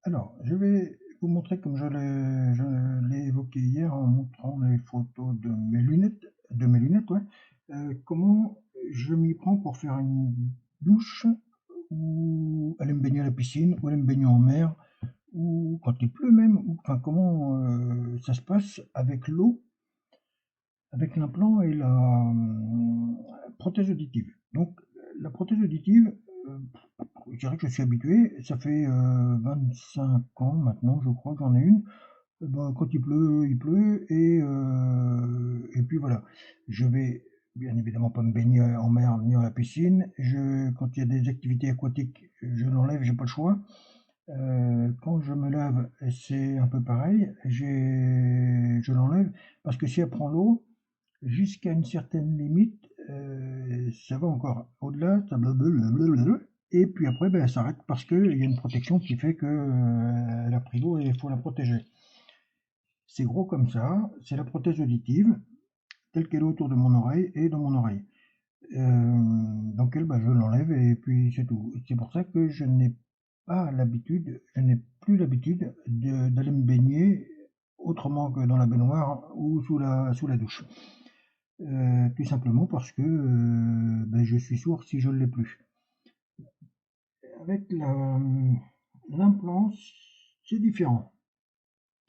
Alors, je vais vous montrer comme je l'ai évoqué hier en montrant les photos de mes lunettes, ouais, comment je m'y prends pour faire une douche ou aller me baigner à la piscine ou aller me baigner en mer ou quand il pleut même ou enfin comment, ça se passe avec l'eau, avec l'implant et la, prothèse auditive. Donc la prothèse auditive, heu je dirais que je suis habitué, ça fait, 25 ans maintenant, je crois que j'en ai une. Ben, quand il pleut et puis voilà. Je vais bien évidemment pas me baigner en mer ni à la piscine. Quand il y a des activités aquatiques, je l'enlève, j'ai pas le choix. Quand je me lave, c'est un peu pareil, je l'enlève parce que si elle prend l'eau, jusqu'à une certaine limite, ça va encore. Au-delà, ça blablabla et puis après, ben, elle s'arrête parce qu'il y a une protection qui fait que, elle a pris l'eau et il faut la protéger. C'est gros comme ça, c'est la prothèse auditive, telle qu'elle est autour de mon oreille et dans mon oreille. Donc elle, bah, je l'enlève et puis c'est tout. C'est pour ça que je n'ai plus l'habitude d'aller me baigner autrement que dans la baignoire ou sous la douche. Tout simplement parce que, beh, je suis sourd si je ne l'ai plus. Avec l'implant, c'est différent.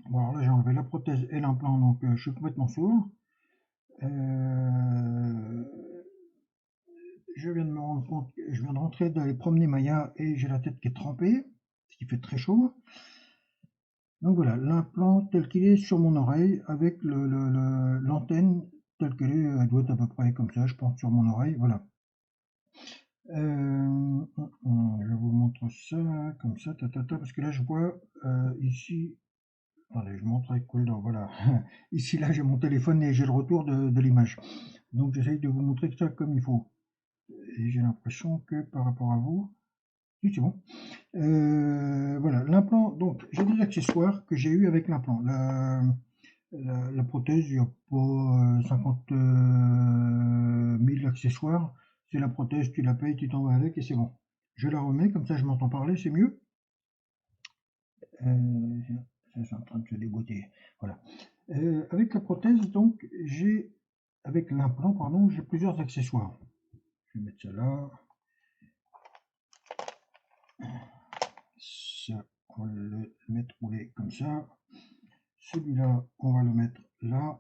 Bon alors là, j'ai enlevé la prothèse et l'implant, donc je suis complètement sourd. Heu, je viens de rentrer d'aller promener Maya et j'ai la tête qui est trempée, parce qu'il fait très chaud. Donc voilà, l'implant tel qu'il est sur mon oreille avec l'antenne telle qu'elle est, elle doit être à peu près comme ça, je pense, sur mon oreille, voilà. Je vous montre ça, comme ça, parce que là je vois ici, attendez, je montre avec quoi dedans, voilà. Ici, là, j'ai mon téléphone et j'ai le retour de l'image. Donc j'essaye de vous montrer ça comme il faut. Et j'ai l'impression que par rapport à vous, oui, c'est bon. Voilà, l'implant, donc j'ai des accessoires que j'ai eu avec l'implant. La prothèse, il n'y a pas 50 000 accessoires. C'est la prothèse, tu la payes, tu t'en vas avec et c'est bon. Je la remets, comme ça je m'entends parler, c'est mieux. Euh, c'est en train de se déboîter. Voilà. Avec la prothèse, donc, avec l'implant, pardon, j'ai plusieurs accessoires. Je vais mettre ça là. Ça, on va le mettre roulé comme ça. Celui-là, on va le mettre là.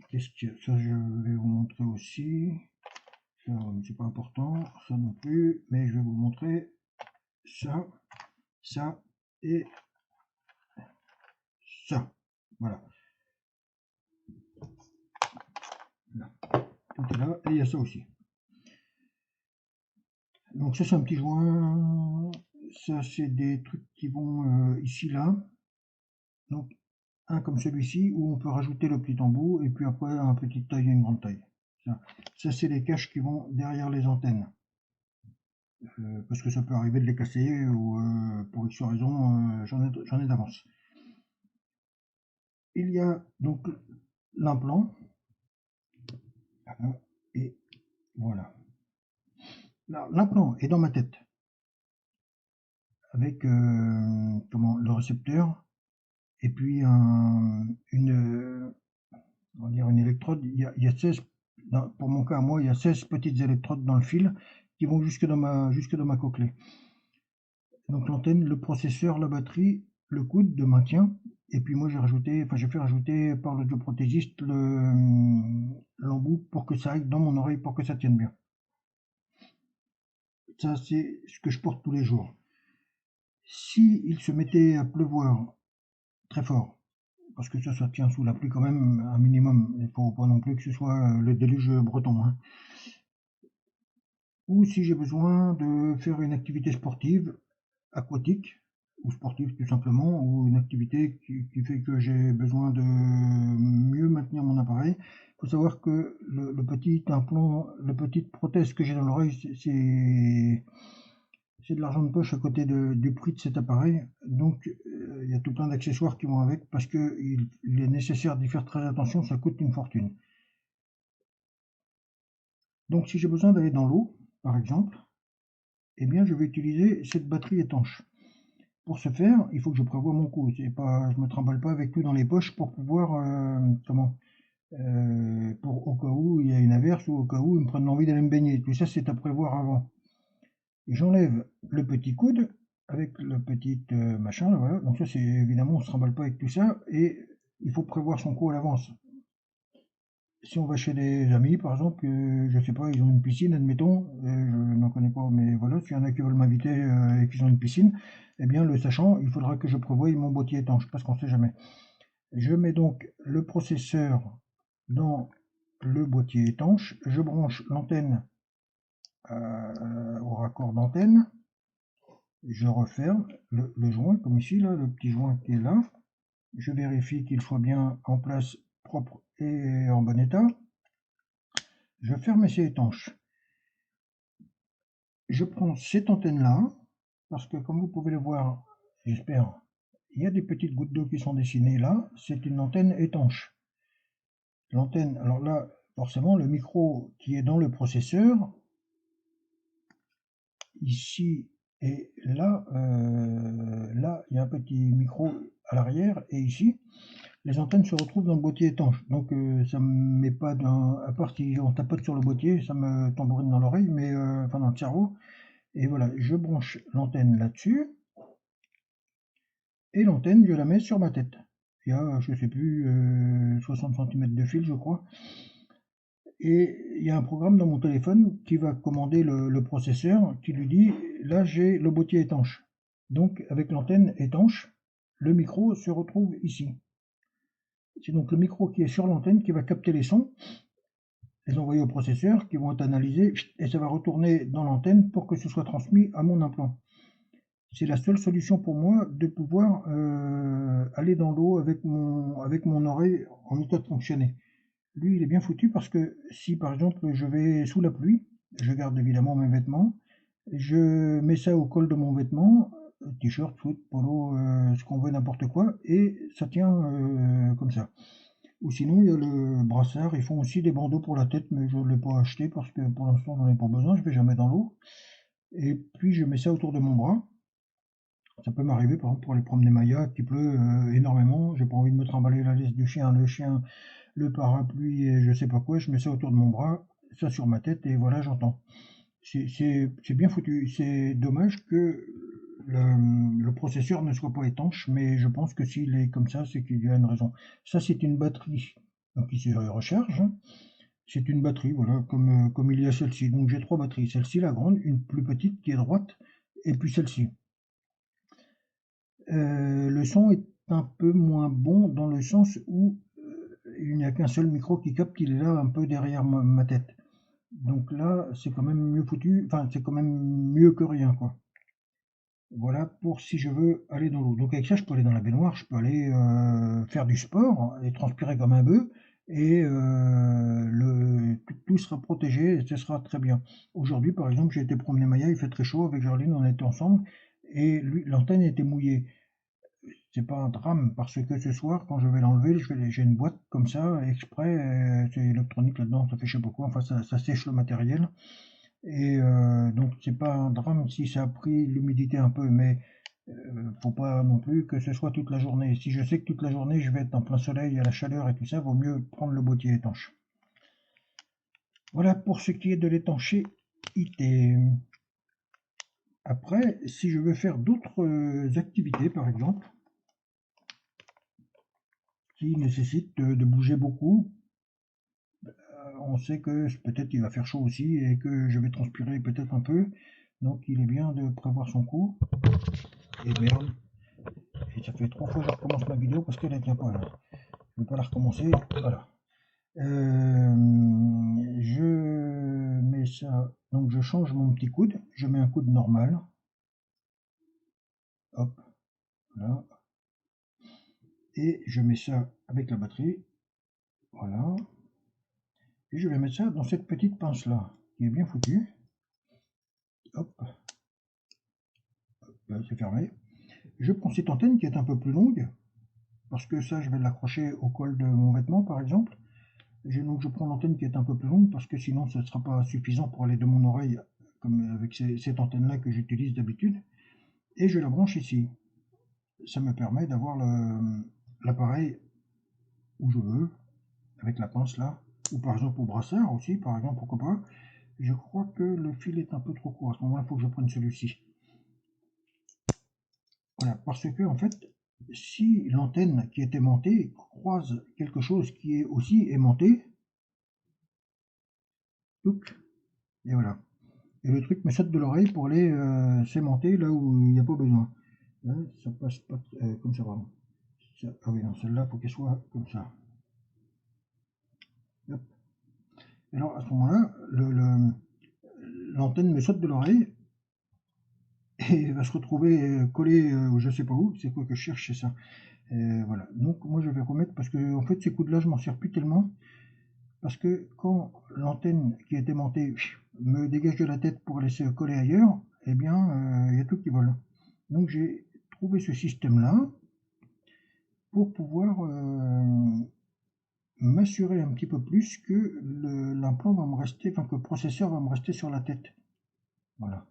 Qu'est-ce que ça, je vais vous montrer aussi. Ça, c'est pas important, ça non plus, mais je vais vous montrer ça, ça et ça. Voilà. Là. Tout est là, et il y a ça aussi. Donc ça, c'est un petit joint. Ça, c'est des trucs qui vont ici, là. Donc, un comme celui-ci, où on peut rajouter le petit embout, et puis après, un petit taille et une grande taille. Ça c'est les caches qui vont derrière les antennes. Parce que ça peut arriver de les casser, ou pour X raison, j'en ai d'avance. Il y a donc l'implant, et voilà. L'implant est dans ma tête, avec le récepteur, et puis on va dire une électrode. Il y a 16, pour mon cas, moi, il y a 16 petites électrodes dans le fil qui vont jusque dans ma cochlée. Donc l'antenne, le processeur, la batterie, le coude de maintien, et puis moi j'ai fait rajouter par l'audioprothésiste l'embout pour que ça aille dans mon oreille, pour que ça tienne bien. Ça, c'est ce que je porte tous les jours. Si il se mettait à pleuvoir très fort, parce que ça tient sous la pluie quand même un minimum, il ne faut pas non plus que ce soit le déluge breton, hein. Ou si j'ai besoin de faire une activité sportive, aquatique, ou sportive tout simplement, ou une activité qui fait que j'ai besoin de mieux maintenir mon appareil. Il faut savoir que le petit implant, la petite prothèse que j'ai dans l'oreille, c'est de l'argent de poche à côté du prix de cet appareil. Donc il y a tout plein d'accessoires qui vont avec parce qu'il est nécessaire d'y faire très attention, ça coûte une fortune. Donc si j'ai besoin d'aller dans l'eau, par exemple, eh bien je vais utiliser cette batterie étanche. pour ce faire, il faut que je prévoie mon coup. C'est pas, je me trimballe pas avec tout dans les poches pour pouvoir, pour au cas où il y a une averse ou au cas où ils me prennent l'envie d'aller me baigner. Tout ça, c'est à prévoir avant. Et j'enlève le petit coude avec le petit machin, là, voilà. Donc ça, c'est évidemment, on se trimballe pas avec tout ça et il faut prévoir son coup à l'avance. Si on va chez des amis, par exemple, je sais pas, ils ont une piscine, admettons, je n'en connais pas, mais voilà, s'il y en a qui veulent m'inviter et qui ont une piscine, eh bien, le sachant, il faudra que je prévoie mon boîtier étanche, parce qu'on ne sait jamais. Je mets donc le processeur dans le boîtier étanche, je branche l'antenne au raccord d'antenne, je referme le joint, comme ici, là, le petit joint qui est là, je vérifie qu'il soit bien en place, propre et en bon état. Je ferme et c'est étanche. Je prends cette antenne-là, parce que comme vous pouvez le voir, j'espère, il y a des petites gouttes d'eau qui sont dessinées là, c'est une antenne étanche. L'antenne, alors là, forcément, le micro qui est dans le processeur, ici et là, là, il y a un petit micro à l'arrière, et ici, les antennes se retrouvent dans le boîtier étanche. Donc ça me met pas à part si on tapote sur le boîtier, ça me tambourine dans l'oreille, mais enfin dans le cerveau. Et voilà, je branche l'antenne là-dessus, et l'antenne, je la mets sur ma tête. Il y a, je sais plus, 60 cm de fil, je crois. Et il y a un programme dans mon téléphone qui va commander le processeur, qui lui dit, là j'ai le boîtier étanche. Donc avec l'antenne étanche, le micro se retrouve ici. C'est donc le micro qui est sur l'antenne qui va capter les sons, les envoyer au processeur, qui vont être analysés, et ça va retourner dans l'antenne pour que ce soit transmis à mon implant. C'est la seule solution pour moi de pouvoir aller dans l'eau avec mon oreille en état de fonctionner. Lui, il est bien foutu parce que si par exemple je vais sous la pluie, je garde évidemment mes vêtements, je mets ça au col de mon vêtement, t-shirt, foot, polo, ce qu'on veut, n'importe quoi, et ça tient comme ça. Ou sinon, il y a le brassard, ils font aussi des bandeaux pour la tête, mais je ne l'ai pas acheté parce que pour l'instant, j'en ai pas besoin, je vais jamais dans l'eau. Et puis, je mets ça autour de mon bras. Ça peut m'arriver, par exemple, pour aller promener Maya, qu'il pleut énormément, j'ai pas envie de me trimballer la laisse du chien, le parapluie et je sais pas quoi, je mets ça autour de mon bras, ça sur ma tête et voilà, j'entends. C'est bien foutu. C'est dommage que le processeur ne soit pas étanche, mais je pense que s'il est comme ça, c'est qu'il y a une raison. Ça, c'est une batterie, donc il se recharge, hein. C'est une batterie, voilà, comme il y a celle-ci. Donc j'ai trois batteries. Celle-ci, la grande, une plus petite qui est droite, et puis celle-ci. Le son est un peu moins bon dans le sens où il n'y a qu'un seul micro qui capte, il est là un peu derrière ma tête. Donc là, c'est quand même mieux foutu, enfin c'est quand même mieux que rien, quoi. Voilà pour si je veux aller dans l'eau. Donc avec ça, je peux aller dans la baignoire, je peux aller faire du sport et transpirer comme un bœuf, et tout sera protégé et ce sera très bien. Aujourd'hui, par exemple, j'ai été promener Maya, il fait très chaud avec Gerline, on était ensemble, et lui, l'antenne était mouillée. C'est pas un drame parce que ce soir, quand je vais l'enlever, j'ai une boîte comme ça, exprès, c'est électronique là-dedans, ça fait je sais pas quoi, enfin ça sèche le matériel. Et donc c'est pas un drame si ça a pris l'humidité un peu, mais faut pas non plus que ce soit toute la journée. Si je sais que toute la journée je vais être en plein soleil, à la chaleur et tout ça, vaut mieux prendre le boîtier étanche. Voilà pour ce qui est de l'étanchéité. Après, si je veux faire d'autres activités, par exemple, qui nécessitent de bouger beaucoup, on sait que peut-être il va faire chaud aussi et que je vais transpirer peut-être un peu. Donc il est bien de prévoir son coup. Et merde. Et ça fait 3 fois que je recommence ma vidéo parce qu'elle ne tient pas là. Je ne vais pas la recommencer. Voilà. Je mets ça. Donc je change mon petit coude. Je mets un coude normal. Hop. Là. Et je mets ça avec la batterie. Voilà. Et je vais mettre ça dans cette petite pince là, qui est bien foutue. Hop. Là, c'est fermé. Je prends cette antenne qui est un peu plus longue, parce que ça, je vais l'accrocher au col de mon vêtement, par exemple. Donc je prends l'antenne qui est un peu plus longue, parce que sinon, ce ne sera pas suffisant pour aller de mon oreille, comme avec cette antenne-là que j'utilise d'habitude. Et je la branche ici. ça me permet d'avoir l'appareil où je veux, avec la pince là, ou par exemple au brassard aussi, par exemple, pourquoi pas. Je crois que le fil est un peu trop court, à ce moment-là, il faut que je prenne celui-ci. Voilà, parce que en fait, si l'antenne qui est aimantée croise quelque chose qui est aussi aimanté, et voilà. Et le truc me saute de l'oreille pour aller s'aimanter là où il n'y a pas besoin. Là, ça passe pas comme ça, pardon. Ah oui, non, celle-là, il faut qu'elle soit comme ça. Hop. Et alors, à ce moment-là, l'antenne me saute de l'oreille et va se retrouver collée je sais pas où. C'est quoi que je cherche, c'est ça. Voilà. Donc, moi, je vais remettre parce que, en fait, ces coups-là, je m'en sers plus tellement. Parce que quand l'antenne qui est aimantée me dégage de la tête pour aller se coller ailleurs, eh bien, il y a tout qui vole. Donc, j'ai trouvé ce système-là pour pouvoir m'assurer un petit peu plus que l'implant va me rester, enfin que le processeur va me rester sur la tête. Voilà.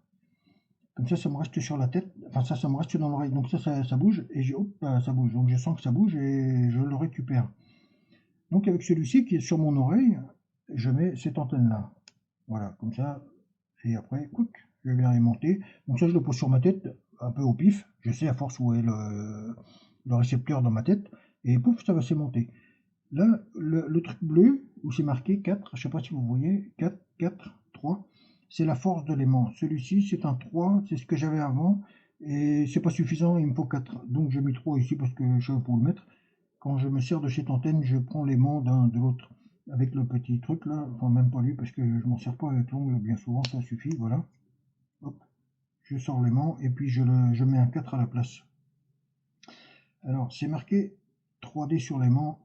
Comme ça me reste sur la tête, enfin ça me reste dans l'oreille. Donc ça bouge et hop, ça bouge. Donc je sens que ça bouge et je le récupère. Donc avec celui-ci qui est sur mon oreille, je mets cette antenne-là. Voilà, comme ça. Et après, couc, je viens aimanter. Donc ça, je le pose sur ma tête, un peu au pif. Je sais à force où est le récepteur dans ma tête. Et pouf, ça va s'aimanter. Là, le truc bleu, où c'est marqué 4, je ne sais pas si vous voyez, 4, 4, 3, c'est la force de l'aimant. Celui-ci, c'est un 3, c'est ce que j'avais avant, et c'est pas suffisant, il me faut 4. Donc j'ai mis 3 ici parce que je sais pas où le mettre. Quand je me sers de cette antenne, je prends l'aimant d'un de l'autre. Avec le petit truc là, enfin même pas lui parce que je m'en sers pas avec l'ongle bien souvent, ça suffit, voilà. Hop, je sors l'aimant et puis je mets un 4 à la place. Alors c'est marqué 3D sur l'aimant,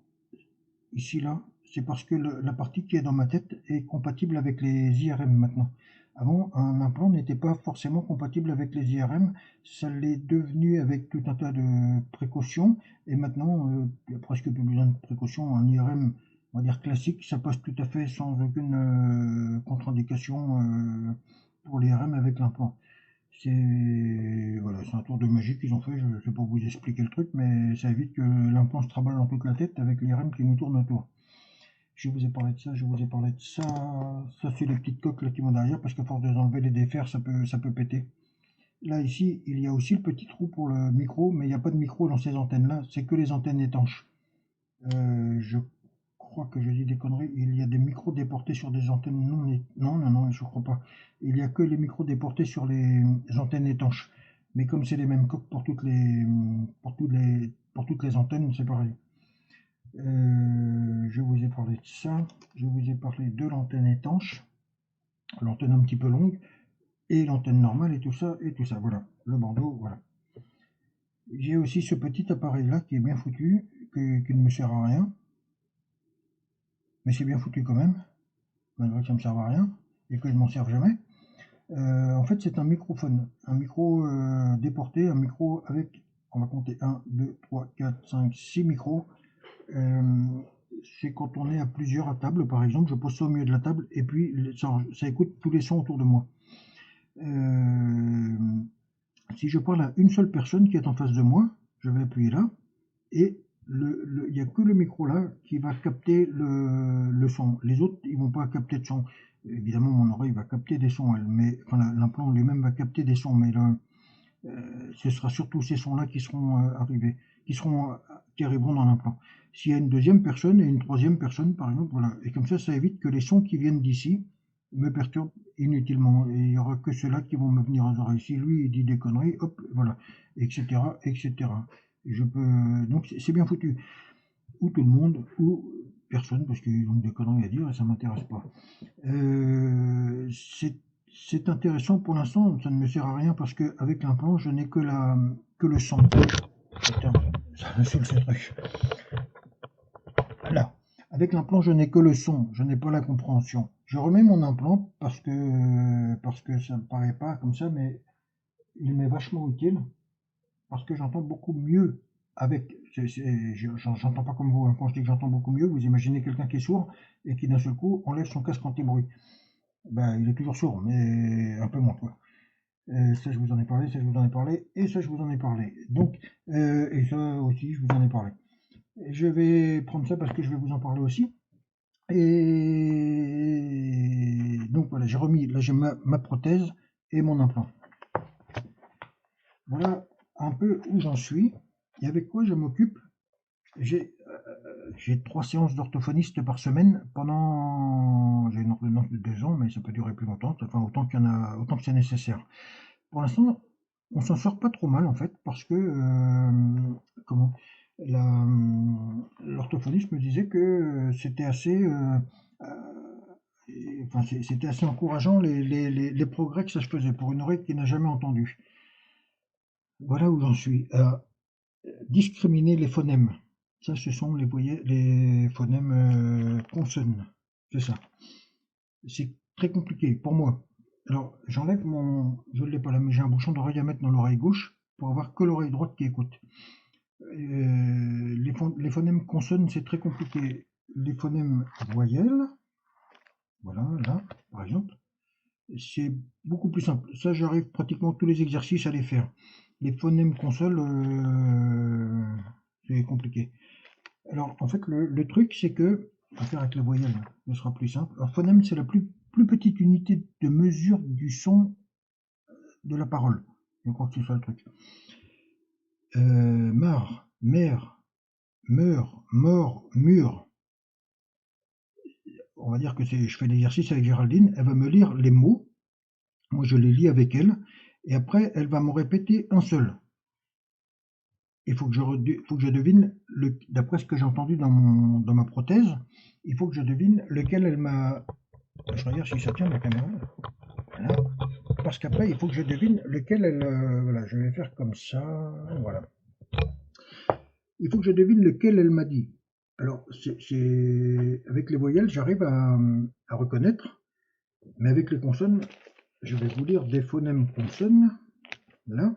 ici là, c'est parce que la partie qui est dans ma tête est compatible avec les IRM maintenant. Avant, un implant n'était pas forcément compatible avec les IRM, ça l'est devenu avec tout un tas de précautions, et maintenant, il n'y a presque plus besoin de précautions. Un IRM, on va dire classique, ça passe tout à fait sans aucune contre-indication pour l'IRM avec l'implant. C'est voilà, c'est un tour de magie qu'ils ont fait, je ne sais pas vous expliquer le truc, mais ça évite que l'implant se traballe dans toute la tête avec l'IRM qui nous tourne autour. Je vous ai parlé de ça, je vous ai parlé de ça. Ça, c'est les petites coques là qui vont derrière, parce qu'à force de les enlever, les défaire, ça peut péter. Là, ici, il y a aussi le petit trou pour le micro, mais il n'y a pas de micro dans ces antennes-là, c'est que les antennes étanches. Je crois que je dis des conneries, il y a des micros déportés sur des antennes non, je crois pas. Il n'y a que les micros déportés sur les antennes étanches. Mais comme c'est les mêmes coques pour toutes les antennes, c'est pareil. Je vous ai parlé de ça. Je vous ai parlé de l'antenne étanche, l'antenne un petit peu longue, et l'antenne normale et tout ça, et tout ça. Voilà, le bandeau, voilà. J'ai aussi ce petit appareil là qui est bien foutu, qui ne me sert à rien, mais c'est bien foutu quand même, malgré que ça ne me serve à rien, et que je m'en serve jamais. En fait, c'est un microphone, un micro déporté, un micro avec, on va compter 1, 2, 3, 4, 5, 6 micros. C'est quand on est à plusieurs à table, par exemple, je pose ça au milieu de la table et puis ça écoute tous les sons autour de moi. Si je parle à une seule personne qui est en face de moi, je vais appuyer là et il n'y a que le micro là qui va capter le son. Les autres, ils vont pas capter de son. Évidemment, mon oreille va capter des sons, mais enfin, l'implant lui-même va capter des sons, mais ce sera surtout ces sons-là qui seront arrivés, qui arriveront dans l'implant. S'il y a une deuxième personne et une troisième personne, par exemple, voilà, et comme ça évite que les sons qui viennent d'ici me perturbent inutilement. Et il n'y aura que ceux-là qui vont me venir aux oreilles. Si lui il dit des conneries, hop, voilà, etc., etc. Et je peux, donc c'est bien foutu. Ou tout le monde, ou personne, parce qu'ils ont des conneries à dire et ça m'intéresse pas. C'est intéressant pour l'instant, ça ne me sert à rien parce qu'avec l'implant, je n'ai que le son. Putain, ça me saoule ce truc. Là, avec l'implant, je n'ai que le son, je n'ai pas la compréhension. Je remets mon implant parce que ça ne me paraît pas comme ça, mais il m'est vachement utile parce que j'entends beaucoup mieux avec. J'entends pas comme vous, hein. Quand je dis que j'entends beaucoup mieux, vous imaginez quelqu'un qui est sourd et qui d'un seul coup enlève son casque anti-bruit. Ben, il est toujours sourd, mais un peu moins, quoi. Ça, je vous en ai parlé, ça, je vous en ai parlé, et ça, je vous en ai parlé. Donc, et ça aussi, je vous en ai parlé. Je vais prendre ça parce que je vais vous en parler aussi. Et donc voilà, j'ai remis, là j'ai ma prothèse et mon implant. Voilà un peu où j'en suis et avec quoi je m'occupe. J'ai 3 séances d'orthophoniste par semaine pendant. J'ai une ordonnance de 2 ans, mais ça peut durer plus longtemps, enfin autant qu'il y en a, autant que c'est nécessaire. Pour l'instant, on s'en sort pas trop mal en fait, parce que comment l'orthophoniste me disait que c'était assez, enfin c'était assez encourageant les progrès que ça se faisait pour une oreille qui n'a jamais entendu. Voilà où j'en suis. Discriminer les phonèmes. Ça, ce sont les phonèmes consonnes. C'est ça. C'est très compliqué pour moi. Alors, j'enlève je ne l'ai pas là, mais j'ai un bouchon d'oreille à mettre dans l'oreille gauche pour avoir que l'oreille droite qui écoute. Les phonèmes consonnes, c'est très compliqué. Les phonèmes voyelles, voilà, là, par exemple, c'est beaucoup plus simple. Ça, j'arrive pratiquement tous les exercices à les faire. Les phonèmes consonnes, c'est compliqué. Alors, en fait, le truc, c'est que, on va faire avec la voyelle, ce sera plus simple. Alors, phonème, c'est la plus petite unité de mesure du son de la parole. Je crois que c'est ça le truc. Mar, mer, meur, mort, mur. On va dire que je fais l'exercice avec Géraldine. Elle va me lire les mots. Moi, je les lis avec elle. Et après, elle va me répéter un seul. Il faut que je devine, d'après ce que j'ai entendu dans ma prothèse, il faut que je devine lequel elle m'a. Je regarde si ça tient la caméra. Voilà. Parce qu'après, il faut que je devine lequel elle. Voilà, je vais faire comme ça. Voilà. Il faut que je devine lequel elle m'a dit. Alors, avec les voyelles, j'arrive à reconnaître, mais avec les consonnes, je vais vous lire des phonèmes consonnes. Là.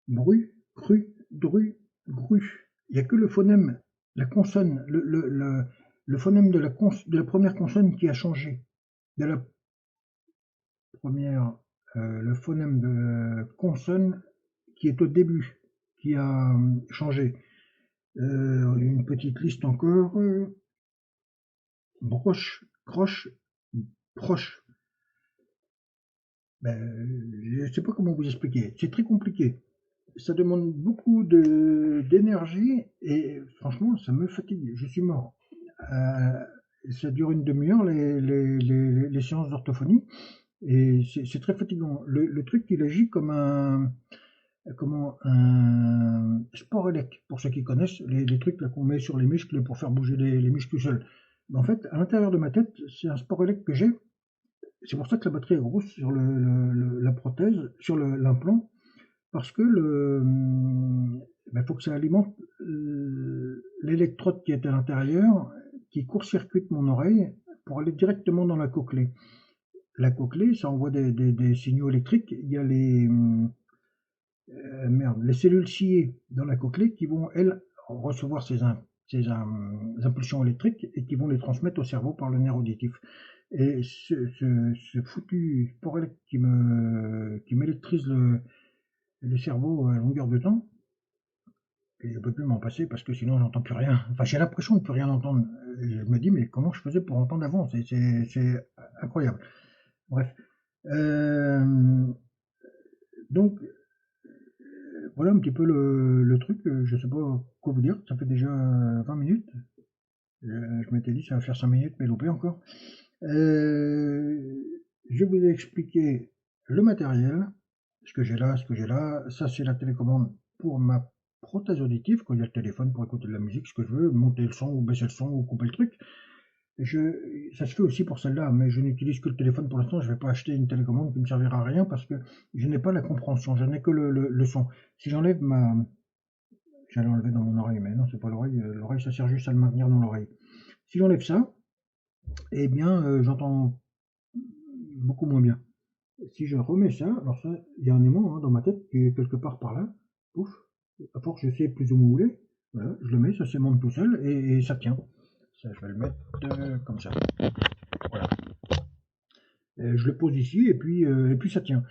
Bru, cru, dru, gru. Il n'y a que le phonème, la consonne, le phonème de la première consonne qui a changé. De la première, le phonème de consonne qui est au début, qui a changé. Une petite liste encore. Broche, croche, proche. Ben, je ne sais pas comment vous expliquer. C'est très compliqué. Ça demande beaucoup d'énergie et franchement, ça me fatigue. Je suis mort. Euh, Ça dure une demi-heure, les séances d'orthophonie, et c'est très fatigant. Le truc, il agit comme un sport élect, pour ceux qui connaissent, les trucs qu'on met sur les muscles pour faire bouger les muscles tout seul. En fait, à l'intérieur de ma tête, c'est un sport élect que j'ai. C'est pour ça que la batterie est grosse sur la prothèse, sur l'implant, parce que faut que ça alimente l'électrode qui est à l'intérieur, qui court-circuite mon oreille pour aller directement dans la cochlée. La cochlée, ça envoie des signaux électriques. Il y a les cellules ciliées dans la cochlée qui vont, elles, recevoir ces impulsions électriques et qui vont les transmettre au cerveau par le nerf auditif. Et ce foutu sport électrique qui m'électrise le cerveau à longueur de temps, et je ne peux plus m'en passer parce que sinon j'entends plus rien. Enfin, j'ai l'impression de ne plus rien entendre. Je me dis, mais comment je faisais pour entendre avant? C'est incroyable. Bref. Donc, voilà un petit peu le truc. Je sais pas quoi vous dire. Ça fait déjà 20 minutes. Je m'étais dit, ça va faire 5 minutes, mais loupé encore. Je vous ai expliqué le matériel, ce que j'ai là, ce que j'ai là. Ça, c'est la télécommande pour ma prothèse auditive, quand il y a le téléphone pour écouter de la musique, ce que je veux, monter le son ou baisser le son ou couper le truc. Ça se fait aussi pour celle-là, mais je n'utilise que le téléphone pour l'instant. Je ne vais pas acheter une télécommande qui ne me servira à rien parce que je n'ai pas la compréhension, je n'ai que le son. Si j'enlève J'allais enlever dans mon oreille, mais non, c'est pas l'oreille. L'oreille, ça sert juste à le maintenir dans l'oreille. Si j'enlève ça, eh bien, j'entends beaucoup moins bien. Si je remets ça, alors ça, il y a un aimant dans ma tête qui est quelque part par là. Ouf, à force je sais plus ou moins où il est. Voilà, je le mets, ça s'aimante tout seul et ça tient. Ça, je vais le mettre comme ça. Voilà. Je le pose ici et puis ça tient.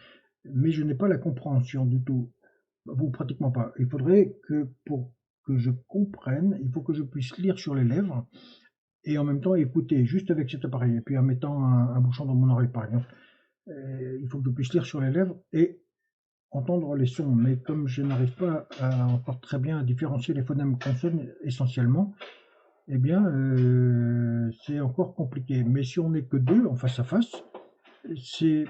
Mais je n'ai pas la compréhension du tout, ou pratiquement pas. Il faudrait que pour que je comprenne, il faut que je puisse lire sur les lèvres et en même temps écouter juste avec cet appareil et puis en mettant un bouchon dans mon oreille, par exemple. Il faut que je puisse lire sur les lèvres et entendre les sons. Mais comme je n'arrive pas à encore très bien à différencier les phonèmes consonnes essentiellement, eh bien, c'est encore compliqué. Mais si on n'est que deux en face à face, c'est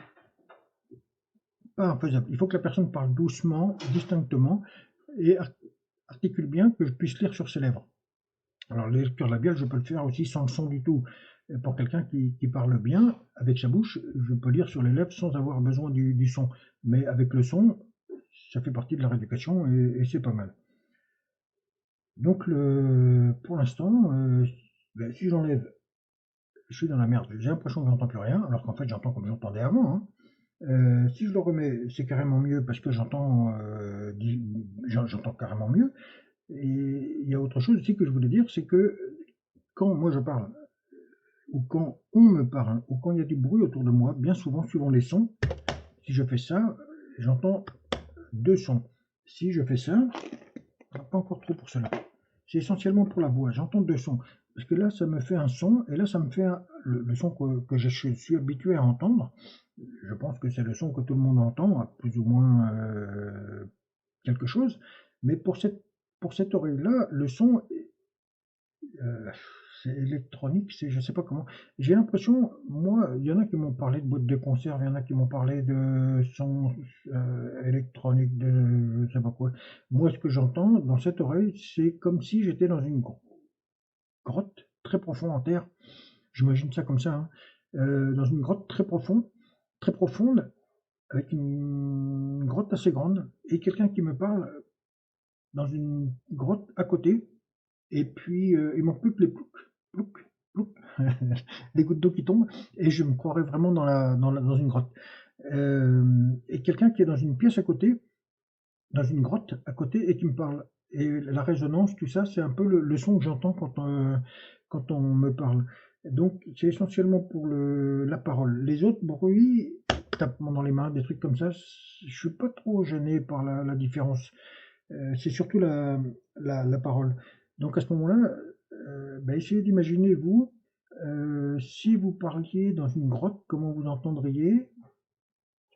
pas infaisable. Il faut que la personne parle doucement, distinctement et articule bien que je puisse lire sur ses lèvres. Alors, les lectures labiales, je peux le faire aussi sans le son du tout. Pour quelqu'un qui parle bien avec sa bouche, je peux lire sur les lèvres sans avoir besoin du son. Mais avec le son, ça fait partie de la rééducation et c'est pas mal. Donc, pour l'instant, ben, si j'enlève, je suis dans la merde. J'ai l'impression que j'entends plus rien, alors qu'en fait, j'entends comme j'entendais avant, hein. Si je le remets, c'est carrément mieux parce que j'entends carrément mieux. Et il y a autre chose aussi que je voulais dire, c'est que quand moi je parle, ou quand on me parle, ou quand il y a du bruit autour de moi, bien souvent, suivant les sons, si je fais ça, j'entends deux sons. Si je fais ça, pas encore trop pour cela. C'est essentiellement pour la voix, j'entends deux sons. Parce que là, ça me fait un son, et là, ça me fait le son que je suis habitué à entendre. Je pense que c'est le son que tout le monde entend, à plus ou moins quelque chose. Mais pour cette oreille-là, le son, euh, c'est électronique, c'est je sais pas comment. J'ai l'impression, moi, il y en a qui m'ont parlé de boîte de conserve, il y en a qui m'ont parlé de son électronique, de je sais pas quoi. Moi, ce que j'entends dans cette oreille, c'est comme si j'étais dans une grotte très profonde en terre. J'imagine ça comme ça, hein. Dans une grotte très profonde, avec une grotte assez grande, et quelqu'un qui me parle dans une grotte à côté, et puis il manque plus que les ploucs, ploucs, ploucs, les gouttes d'eau qui tombent, et je me croirais vraiment dans une grotte. Et quelqu'un qui est dans une pièce à côté, dans une grotte à côté, et qui me parle. Et la résonance, tout ça, c'est un peu le son que j'entends quand on me parle. Donc c'est essentiellement pour la parole. Les autres bruits, tapement dans les mains, des trucs comme ça, je suis pas trop gêné par la différence. C'est surtout la parole. Donc à ce moment-là, bah, essayez d'imaginer vous, si vous parliez dans une grotte, comment vous entendriez?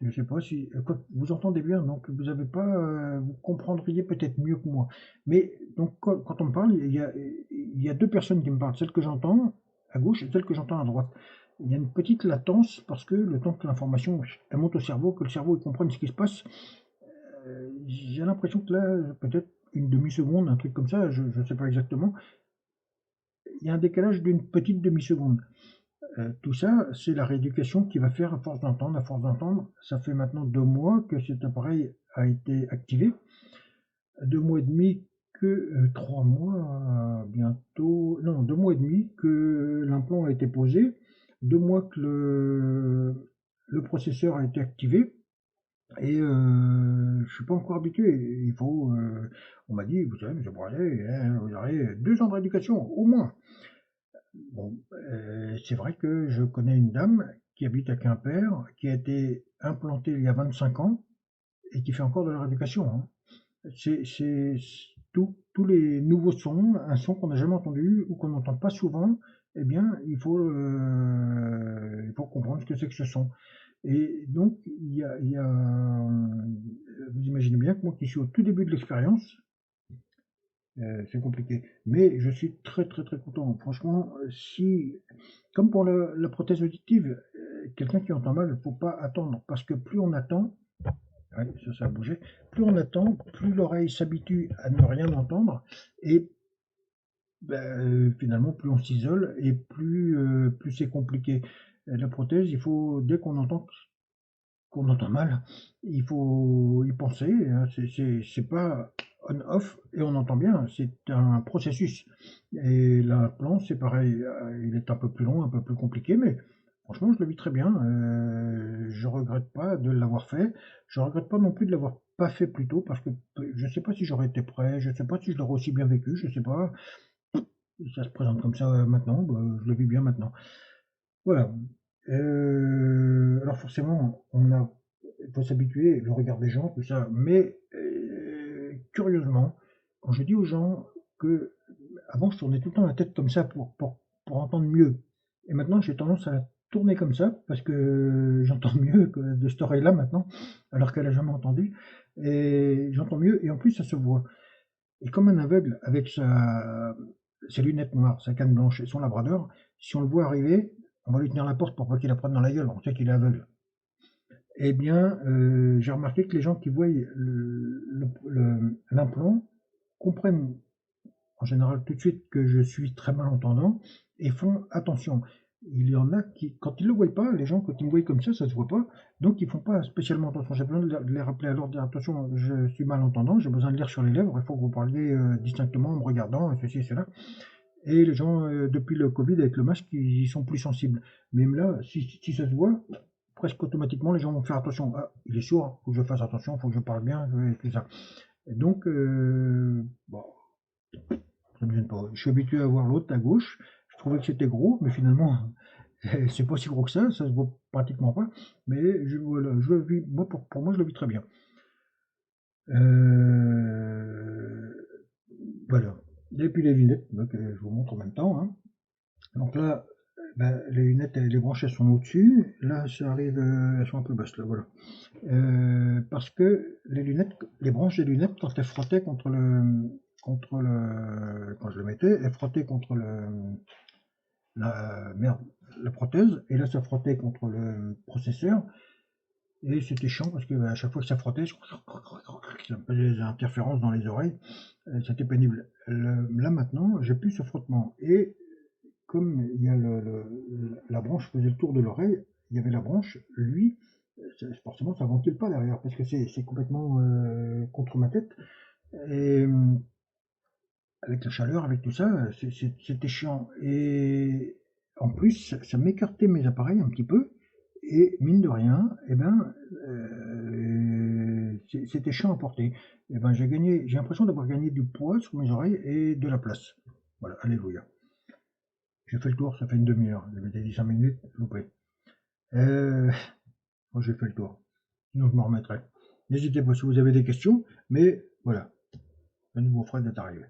Je ne sais pas si vous entendez bien, donc vous avez pas, vous comprendriez peut-être mieux que moi. Mais donc quand on me parle, il y a deux personnes qui me parlent, celle que j'entends à gauche et celle que j'entends à droite. Il y a une petite latence parce que le temps que l'information elle monte au cerveau, que le cerveau il comprenne ce qui se passe, j'ai l'impression que là, peut-être une demi-seconde, un truc comme ça, je ne sais pas exactement, il y a un décalage d'une petite demi-seconde. Tout ça, c'est la rééducation qui va faire à force d'entendre, à force d'entendre. Ça fait maintenant 2 mois que cet appareil a été activé. 2 mois et demi que 3 mois bientôt, non, 2 mois et demi que l'implant a été posé, 2 mois que le processeur a été activé. Et je suis pas encore habitué. On m'a dit, vous savez, monsieur Boilet, vous aurez 2 ans de rééducation, au moins. Bon, c'est vrai que je connais une dame qui habite à Quimper, qui a été implantée il y a 25 ans et qui fait encore de la rééducation, hein. C'est tous les nouveaux sons, un son qu'on n'a jamais entendu ou qu'on n'entend pas souvent, eh bien, il faut comprendre ce que c'est que ce son. Et donc, vous imaginez bien que moi qui suis au tout début de l'expérience, c'est compliqué. Mais je suis très très très content. Franchement, si, comme pour la prothèse auditive, quelqu'un qui entend mal, il ne faut pas attendre. Parce que plus on attend, ouais, ça a bougé, plus on attend, plus l'oreille s'habitue à ne rien entendre. Et ben, finalement, plus on s'isole et plus c'est compliqué. La prothèse, il faut, dès qu'on entend mal, il faut y penser, hein. C'est pas on-off et on entend bien, c'est un processus. Et l'implant, c'est pareil, il est un peu plus long, un peu plus compliqué, mais franchement, je le vis très bien. Je regrette pas de l'avoir fait. Je regrette pas non plus de l'avoir pas fait plus tôt parce que je sais pas si j'aurais été prêt, je sais pas si je l'aurais aussi bien vécu, je sais pas. Ça se présente comme ça maintenant, bah, je le vis bien maintenant. Voilà. Alors forcément, il faut s'habituer, le regard des gens, tout ça, mais curieusement, quand je dis aux gens que avant je tournais tout le temps la tête comme ça pour entendre mieux, et maintenant j'ai tendance à la tourner comme ça parce que j'entends mieux que de cette oreille-là maintenant, alors qu'elle a jamais entendu, et j'entends mieux et en plus ça se voit. Et comme un aveugle avec ses lunettes noires, sa canne blanche et son labrador, si on le voit arriver, on va lui tenir la porte pour pas qu'il la prenne dans la gueule, on sait qu'il est aveugle. Eh bien, j'ai remarqué que les gens qui voient l'implant comprennent en général tout de suite que je suis très malentendant et font attention. Il y en a qui, quand ils ne le voient pas, les gens, quand ils me voient comme ça ne se voit pas, donc ils font pas spécialement attention. J'ai besoin de les rappeler à l'ordre, dire attention, je suis malentendant, j'ai besoin de lire sur les lèvres, il faut que vous parliez distinctement en me regardant, ceci et cela. Et les gens, depuis le Covid, avec le masque, ils y sont plus sensibles. Même là, si ça se voit, presque automatiquement, les gens vont faire attention. Ah, il est sourd, il faut que je fasse attention, il faut que je parle bien, et tout ça. Et donc, bon, ça me gêne pas. Je suis habitué à voir l'autre à gauche. Je trouvais que c'était gros, mais finalement, c'est pas si gros que ça se voit pratiquement pas. Mais voilà, je le vis, moi, pour moi, je le vis très bien. Euh, voilà. Et puis les lunettes, donc, je vous montre en même temps, hein. Donc là, ben, les lunettes, les branches, elles sont au-dessus. Là, ça arrive, elles sont un peu basses, là, voilà. Parce que les lunettes, les branches des lunettes, quand elles frottaient quand je le mettais, elles frottaient contre merde, la prothèse, et là, ça frottait contre le processeur, et c'était chiant parce que à chaque fois que ça frottait, ça me faisait des interférences dans les oreilles, c'était pénible. Là, maintenant, j'ai plus ce frottement, et comme il y a la branche faisait le tour de l'oreille, il y avait la branche, lui, forcément ça ventile pas derrière parce que c'est complètement contre ma tête. Et avec la chaleur, avec tout ça, c'était chiant. Et en plus, ça m'écartait mes appareils un petit peu. Et mine de rien, eh ben, c'était chiant à porter. Et ben, j'ai l'impression d'avoir gagné du poids sur mes oreilles et de la place. Voilà, alléluia. J'ai fait le tour, ça fait une demi-heure. Je m'étais dit 5 minutes, loupé. Euh, Moi, j'ai fait le tour. Sinon, je me remettrai. N'hésitez pas si vous avez des questions, mais voilà, le nouveau Fred est arrivé.